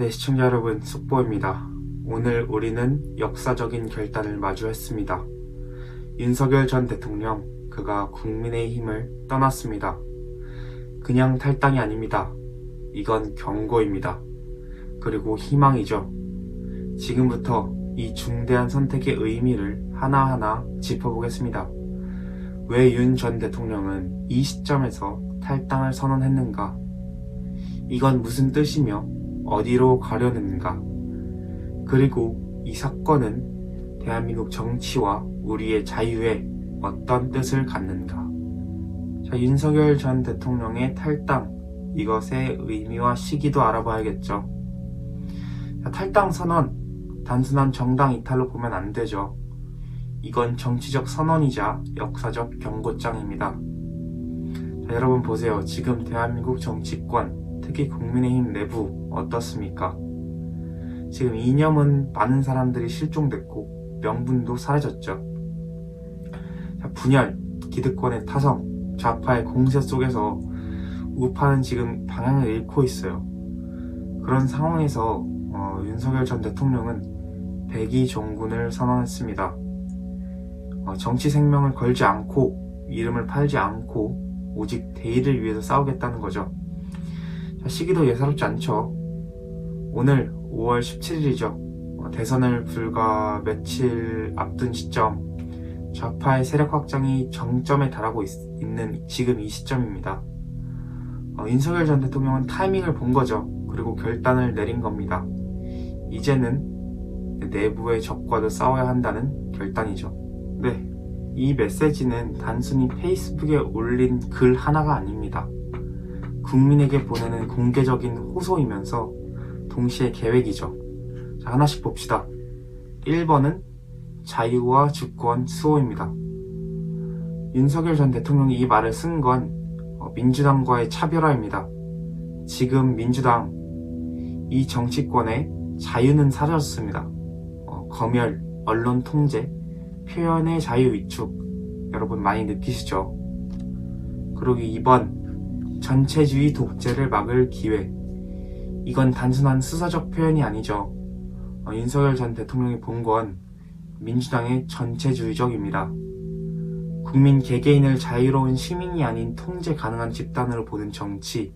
네, 시청자 여러분, 숙보입니다. 오늘 우리는 역사적인 결단을 마주했습니다. 윤석열 전 대통령, 그가 국민의힘을 떠났습니다. 그냥 탈당이 아닙니다. 이건 경고입니다. 그리고 희망이죠. 지금부터 이 중대한 선택의 의미를 하나하나 짚어보겠습니다. 왜 윤 전 대통령은 이 시점에서 탈당을 선언했는가? 이건 무슨 뜻이며 어디로 가려는가? 그리고 이 사건은 대한민국 정치와 우리의 자유에 어떤 뜻을 갖는가? 자, 윤석열 전 대통령의 탈당, 이것의 의미와 시기도 알아봐야겠죠. 자, 탈당 선언, 단순한 정당 이탈로 보면 안 되죠. 이건 정치적 선언이자 역사적 경고장입니다. 자, 여러분 보세요. 지금 대한민국 정치권, 특히 국민의힘 내부 어떻습니까? 지금 이념은 많은 사람들이 실종됐고 명분도 사라졌죠. 자, 분열, 기득권의 타성, 좌파의 공세 속에서 우파는 지금 방향을 잃고 있어요. 그런 상황에서 윤석열 전 대통령은 백의종군을 선언했습니다. 정치 생명을 걸지 않고 이름을 팔지 않고 오직 대의를 위해서 싸우겠다는 거죠. 자, 시기도 예사롭지 않죠. 오늘 5월 17일이죠. 대선을 불과 며칠 앞둔 시점, 좌파의 세력 확장이 정점에 달하고 있는 지금 이 시점입니다. 윤석열 전 대통령은 타이밍을 본 거죠. 그리고 결단을 내린 겁니다. 이제는 내부의 적과도 싸워야 한다는 결단이죠. 네, 이 메시지는 단순히 페이스북에 올린 글 하나가 아닙니다. 국민에게 보내는 공개적인 호소이면서 동시에 계획이죠. 자, 하나씩 봅시다. 1번은 자유와 주권 수호입니다. 윤석열 전 대통령이 이 말을 쓴 건 민주당과의 차별화입니다. 지금 민주당, 이 정치권의 자유는 사라졌습니다. 검열, 언론 통제, 표현의 자유 위축, 여러분 많이 느끼시죠? 그리고 2번, 전체주의 독재를 막을 기회. 이건 단순한 수사적 표현이 아니죠. 윤석열 전 대통령이 본 건 민주당의 전체주의적입니다. 국민 개개인을 자유로운 시민이 아닌 통제 가능한 집단으로 보는 정치,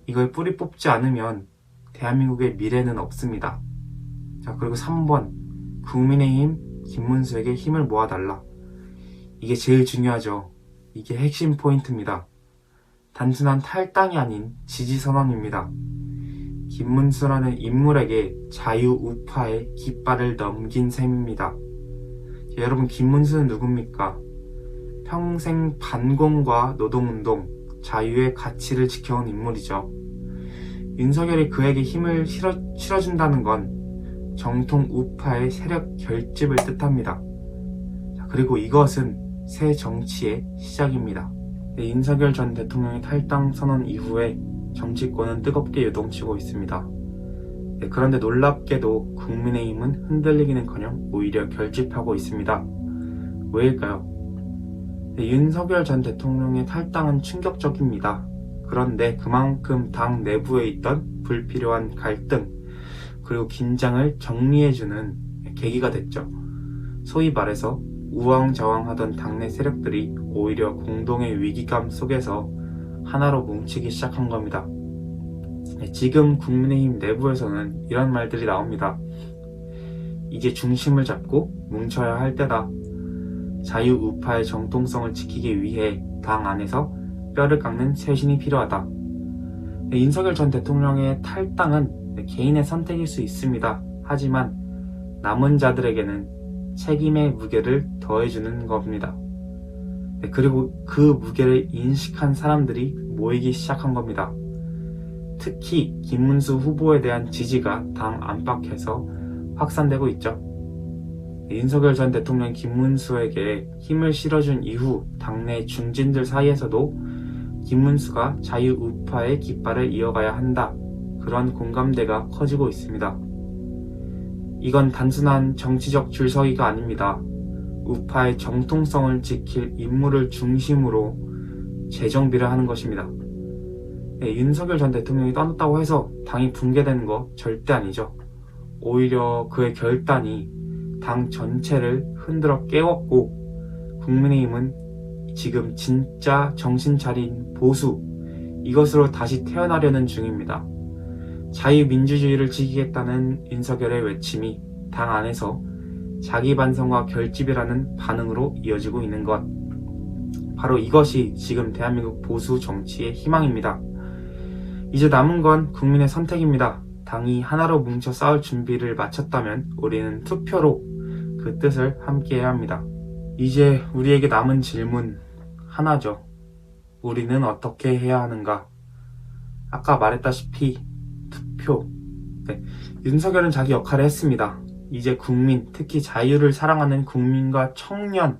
이걸 뿌리 뽑지 않으면 대한민국의 미래는 없습니다. 자, 그리고 3번, 국민의힘 김문수에게 힘을 모아달라. 이게 제일 중요하죠. 이게 핵심 포인트입니다. 단순한 탈당이 아닌 지지선언입니다. 김문수라는 인물에게 자유우파의 깃발을 넘긴 셈입니다. 자, 여러분, 김문수는 누굽니까? 평생 반공과 노동운동, 자유의 가치를 지켜온 인물이죠. 윤석열이 그에게 힘을 실어준다는 건 정통 우파의 세력 결집을 뜻합니다. 자, 그리고 이것은 새 정치의 시작입니다. 네, 윤석열 전 대통령의 탈당 선언 이후에 정치권은 뜨겁게 요동치고 있습니다. 네, 그런데 놀랍게도 국민의힘은 흔들리기는커녕 오히려 결집하고 있습니다. 왜일까요? 네, 윤석열 전 대통령의 탈당은 충격적입니다. 그런데 그만큼 당 내부에 있던 불필요한 갈등 그리고 긴장을 정리해주는 계기가 됐죠. 소위 말해서 우왕좌왕하던 당내 세력들이 오히려 공동의 위기감 속에서 하나로 뭉치기 시작한 겁니다. 지금 국민의힘 내부에서는 이런 말들이 나옵니다. 이제 중심을 잡고 뭉쳐야 할 때다. 자유우파의 정통성을 지키기 위해 당 안에서 뼈를 깎는 쇄신이 필요하다. 윤석열 전 대통령의 탈당은 개인의 선택일 수 있습니다. 하지만 남은 자들에게는 책임의 무게를 더해주는 겁니다. 그리고 그 무게를 인식한 사람들이 모이기 시작한 겁니다. 특히 김문수 후보에 대한 지지가 당 안팎에서 확산되고 있죠. 윤석열 전 대통령 김문수에게 힘을 실어준 이후 당내 중진들 사이에서도 김문수가 자유우파의 깃발을 이어가야 한다. 그런 공감대가 커지고 있습니다. 이건 단순한 정치적 줄서기가 아닙니다. 우파의 정통성을 지킬 인물을 중심으로 재정비를 하는 것입니다. 네, 윤석열 전 대통령이 떠났다고 해서 당이 붕괴되는 거 절대 아니죠. 오히려 그의 결단이 당 전체를 흔들어 깨웠고 국민의힘은 지금 진짜 정신 차린 보수, 이것으로 다시 태어나려는 중입니다. 자유민주주의를 지키겠다는 윤석열의 외침이 당 안에서 자기 반성과 결집이라는 반응으로 이어지고 있는 것. 바로 이것이 지금 대한민국 보수 정치의 희망입니다. 이제 남은 건 국민의 선택입니다. 당이 하나로 뭉쳐 싸울 준비를 마쳤다면 우리는 투표로 그 뜻을 함께해야 합니다. 이제 우리에게 남은 질문 하나죠. 우리는 어떻게 해야 하는가? 아까 말했다시피 투표. 네, 윤석열은 자기 역할을 했습니다. 이제 국민, 특히 자유를 사랑하는 국민과 청년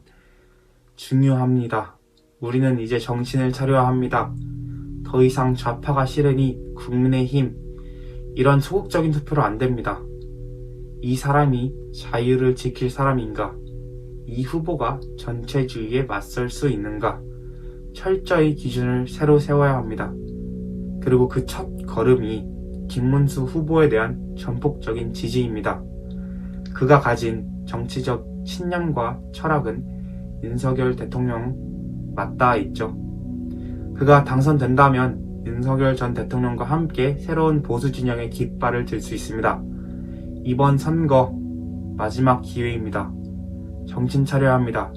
중요합니다. 우리는 이제 정신을 차려야 합니다. 더 이상 좌파가 싫으니 국민의힘, 이런 소극적인 투표로 안 됩니다. 이 사람이 자유를 지킬 사람인가? 이 후보가 전체주의에 맞설 수 있는가? 철저히 기준을 새로 세워야 합니다. 그리고 그 첫 걸음이 김문수 후보에 대한 전폭적인 지지입니다. 그가 가진 정치적 신념과 철학은 윤석열 대통령 맞닿아 있죠. 그가 당선된다면 윤석열 전 대통령과 함께 새로운 보수 진영의 깃발을 들 수 있습니다. 이번 선거 마지막 기회입니다. 정신 차려야 합니다.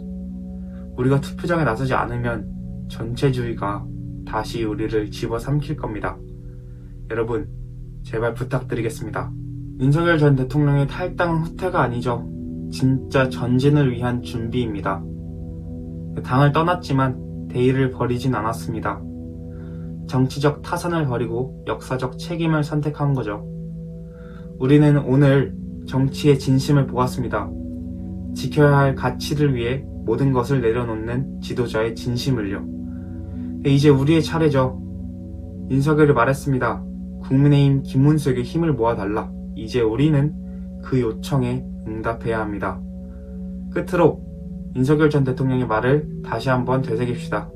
우리가 투표장에 나서지 않으면 전체주의가 다시 우리를 집어삼킬 겁니다. 여러분, 제발 부탁드리겠습니다. 윤석열 전 대통령의 탈당은 후퇴가 아니죠. 진짜 전진을 위한 준비입니다. 당을 떠났지만 대의를 버리진 않았습니다. 정치적 타산을 버리고 역사적 책임을 선택한 거죠. 우리는 오늘 정치의 진심을 보았습니다. 지켜야 할 가치를 위해 모든 것을 내려놓는 지도자의 진심을요. 이제 우리의 차례죠. 윤석열이 말했습니다. 국민의힘 김문수에게 힘을 모아달라. 이제 우리는 그 요청에 응답해야 합니다. 끝으로 윤석열 전 대통령의 말을 다시 한번 되새깁시다.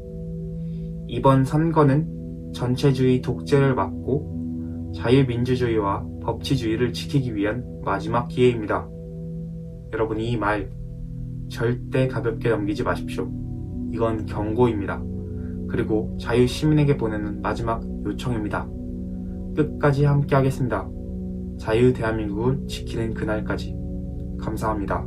이번 선거는 전체주의 독재를 막고 자유민주주의와 법치주의를 지키기 위한 마지막 기회입니다. 여러분, 이 말 절대 가볍게 넘기지 마십시오. 이건 경고입니다. 그리고 자유시민에게 보내는 마지막 요청입니다. 끝까지 함께 하겠습니다. 자유 대한민국을 지키는 그날까지. 감사합니다.